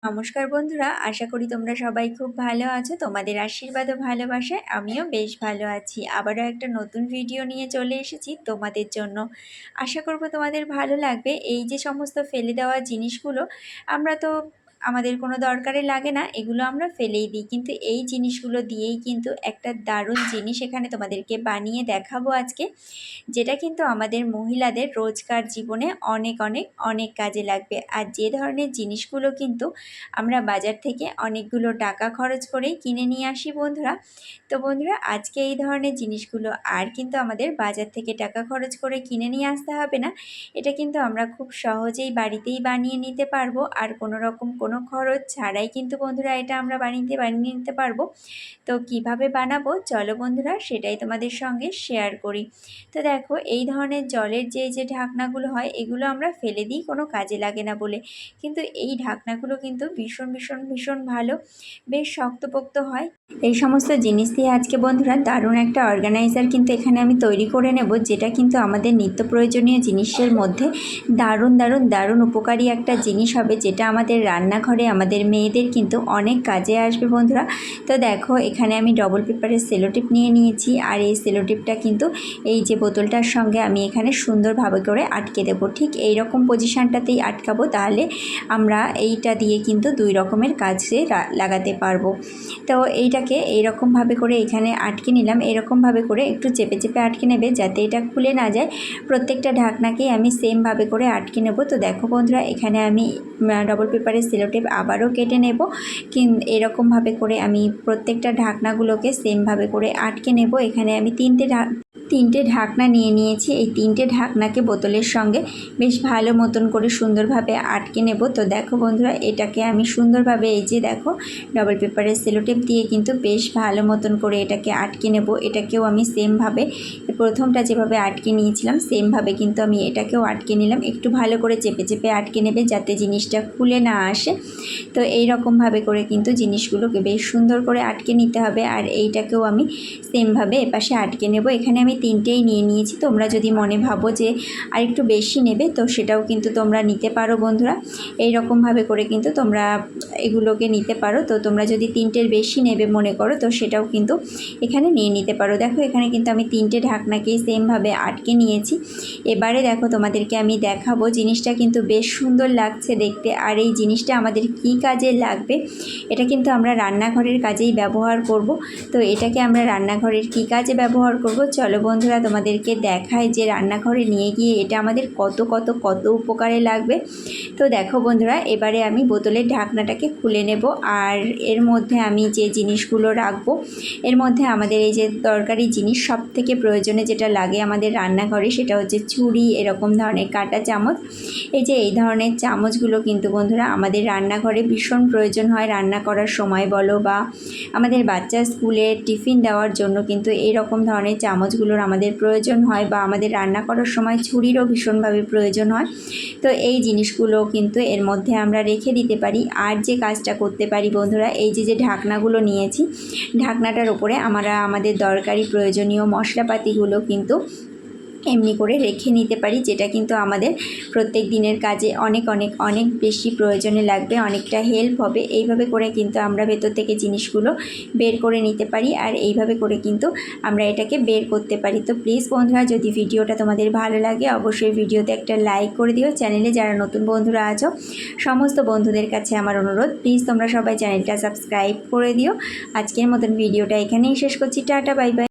নমস্কার বন্ধুরা, আশা করি তোমরা সবাই খুব ভালো আছো। তোমাদের আশীর্বাদ ও ভালোবাসায় আমিও বেশ ভালো আছি। আবারও একটা নতুন ভিডিও নিয়ে চলে এসেছি তোমাদের জন্য। আশা করব তোমাদের ভালো লাগবে। এই যে সমস্ত ফেলে দেওয়া জিনিসগুলো আমরা তো আমাদের কোনো দরকারে লাগে না, এগুলো আমরা ফেলেই দিই, কিন্তু এই জিনিসগুলো দিয়েই কিন্তু একটা দারুণ জিনিস এখানে তোমাদেরকে বানিয়ে দেখাবো আজকে, যেটা কিন্তু আমাদের মহিলাদের রোজকার জীবনে অনেক অনেক অনেক কাজে লাগবে। আর যে ধরনের জিনিসগুলো কিন্তু আমরা বাজার থেকে অনেকগুলো টাকা খরচ করেই কিনে নিয়ে আসি বন্ধুরা। তো বন্ধুরা, আজকে এই ধরনের জিনিসগুলো আর কিন্তু আমাদের বাজার থেকে টাকা খরচ করে কিনে নিয়ে আসতে হবে না। এটা কিন্তু আমরা খুব সহজেই বাড়িতেই বানিয়ে নিতে পারবো, আর কোনো রকম কোনো খরচ ছাড়াই কিন্তু বন্ধুরা এটা আমরা বানিয়ে নিতে পারবো। তো কিভাবে বানাবো চলো বন্ধুরা সেটাই তোমাদের সঙ্গে শেয়ার করি। তো দেখো, এই ধরনের জলের যে ঢাকনাগুলো হয় এগুলো আমরা ফেলে দিই কোনো কাজে লাগে না বলে, কিন্তু এই ঢাকনাগুলো কিন্তু ভীষণ ভীষণ ভীষণ ভালো, বেশ শক্তপোক্ত হয়। এই সমস্ত জিনিস দিয়ে আজকে বন্ধুরা দারুণ একটা অর্গানাইজার কিন্তু এখানে আমি তৈরি করে নেব, যেটা কিন্তু আমাদের নিত্য প্রয়োজনীয় জিনিসের মধ্যে দারুণ দারুণ দারুণ উপকারী একটা জিনিস হবে, যেটা আমাদের রান্নাঘরে আমাদের মেয়েদের কিন্তু অনেক কাজে আসবে বন্ধুরা। তো দেখো, এখানে আমি ডবল পেপারের সেলোটিপ নিয়ে নিয়েছি, আর এই সেলোটিপটা কিন্তু এই যে বোতলটার সঙ্গে আমি এখানে সুন্দরভাবে করে আটকে দেবো। ঠিক এই রকম পজিশানটাতেই আটকাবো, তাহলে আমরা এইটা দিয়ে কিন্তু দুই রকমের কাজে লাগাতে পারবো। তো এইটাকে এইরকমভাবে করে এখানে আটকে নিলাম। এরকমভাবে করে একটু চেপে চেপে আটকে নেবে যাতে এটা খুলে না যায়। প্রত্যেকটা ঢাকনাকেই আমি সেমভাবে করে আটকে নেব। তো দেখো বন্ধুরা, এখানে আমি ডবল পেপারের সেলোটেপ আবারও কেটে নেব, এরকমভাবে করে আমি প্রত্যেকটা ঢাকনাগুলোকে সেমভাবে করে আটকে নেব। এখানে আমি তিনটে ঢাকনা নিয়ে নিয়েছি। এই তিনটে ঢাকনাকে বোতলের সঙ্গে বেশ ভালো মতন করে সুন্দরভাবে আটকে নেব। তো দেখো বন্ধুরা, এটাকে আমি সুন্দরভাবে এই যে দেখো ডবল পেপারের সেলোটেপ দিয়ে কিন্তু বেশ ভালো মতন করে এটাকে আটকে নেব। এটাকেও আমি সেমভাবে প্রথমটা যেভাবে আটকে নিয়েছিলাম সেমভাবে কিন্তু আমি এটাকেও আটকে নিলাম। একটু ভালো করে চেপে চেপে আটকে নেবে যাতে জিনিসটা খুলে না আসে। তো এই রকমভাবে করে কিন্তু জিনিসগুলোকে বেশ সুন্দর করে আটকে নিতে হবে। আর এইটাকেও আমি সেমভাবে এপাশে আটকে নেব। এখানে আমি তিনটেই নিয়ে নিয়েছি। তোমরা যদি মনে ভাবো যে আর একটু বেশি নেবে তো সেটাও কিন্তু তোমরা নিতে পারো বন্ধুরা। এই রকমভাবে করে কিন্তু তোমরা এগুলোকে নিতে পারো। তো তোমরা যদি তিনটের বেশি নেবে মনে করো তো সেটাও কিন্তু এখানে নিয়ে নিতে পারো। দেখো, এখানে কিন্তু আমি তিনটে ঢাকনাকেই সেমভাবে আটকে নিয়েছি। এবারে দেখো, তোমাদেরকে আমি দেখাবো, জিনিসটা কিন্তু বেশ সুন্দর লাগছে দেখতে। আর এই জিনিসটা আমাদের কি কাজে লাগবে, এটা কিন্তু আমরা রান্নাঘরের কাজেই ব্যবহার করব। তো এটাকে আমরা রান্নাঘরের কি কাজে ব্যবহার করব চলো বন্ধুরা তোমাদেরকে দেখাই যে রান্নাঘরে নিয়ে গিয়ে এটা আমাদের কত কত কত উপকারে লাগবে। তো দেখো বন্ধুরা, এবারে আমি বোতলের ঢাকনাটাকে খুলে নেব। আর এর মধ্যে আমি যে জিনিসগুলো রাখবো, এর মধ্যে আমাদের এই যে দরকারি জিনিস সব থেকে প্রয়োজনে যেটা লাগে আমাদের রান্নাঘরে, সেটা হচ্ছে ছুরি, এরকম ধরনের কাঁটা চামচ। এই ধরনের চামচগুলো কিন্তু বন্ধুরা আমাদের রান্নাঘরে ভীষণ প্রয়োজন হয়। রান্না করার সময় বলো বা আমাদের বাচ্চা স্কুলে টিফিন দেওয়ার জন্য কিন্তু এরকম ধরনের চামচগুলোর আমাদের প্রয়োজন হয়, বা আমাদের রান্না করার সময় ছুরিরও ভীষণভাবে প্রয়োজন হয়। তো এই জিনিসগুলো কিন্তু এর মধ্যে আমরা রেখে দিতে পারি। আর যে কাজটা করতে পারি বন্ধুরা, এই যে ঢাকনাগুলো নিয়েছি, ঢাকনাটার উপরে আমরা আমাদের দরকারি প্রয়োজনীয় মশলাপাতিগুলো কিন্তু এমনি করে রেখে নিতে পারি, যেটা কিন্তু আমাদের প্রত্যেক দিনের কাজে অনেক অনেক অনেক বেশি প্রয়োজনে লাগবে, অনেকটা হেল্প হবে। এইভাবে করে কিন্তু আমরা ভেতর থেকে জিনিসগুলো বের করে নিতে পারি, আর এইভাবে করে কিন্তু আমরা এটাকে বের করতে পারি। তো প্লিজ বন্ধুরা, যদি ভিডিওটা তোমাদের ভালো লাগে অবশ্যই ভিডিওতে একটা লাইক করে দিও। চ্যানেলে যারা নতুন বন্ধুরা আছো সমস্ত বন্ধুদের কাছে আমার অনুরোধ, প্লিজ তোমরা সবাই চ্যানেলটা সাবস্ক্রাইব করে দিও। আজকের মতন ভিডিওটা এখানেই শেষ করছি। Tata, bye bye.